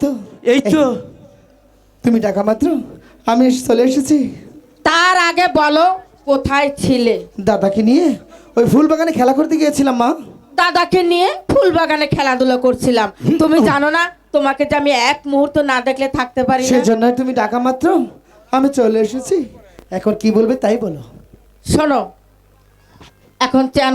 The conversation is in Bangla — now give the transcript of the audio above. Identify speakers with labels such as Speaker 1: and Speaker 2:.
Speaker 1: তো
Speaker 2: এই তো
Speaker 1: তুমি টাকা মাত্র আমি চলে এসেছি।
Speaker 3: তার আগে বলো কোথায় ছিলে?
Speaker 1: দাদাকে নিয়ে ওই ফুল বাগানে খেলা করতে গিয়েছিলাম মা।
Speaker 3: দাদাকে নিয়ে ফুল বাগানে খেলাধুলা করছিলাম। তুমি জানো না তোমাকে যে আমি এক মুহূর্ত না দেখলে থাকতে পারি না?
Speaker 1: সেজন্য তুমি টাকা মাত্র আমি চলে এসেছি। এখন কি বলবে তাই বলো।
Speaker 3: শোনো, এখন চান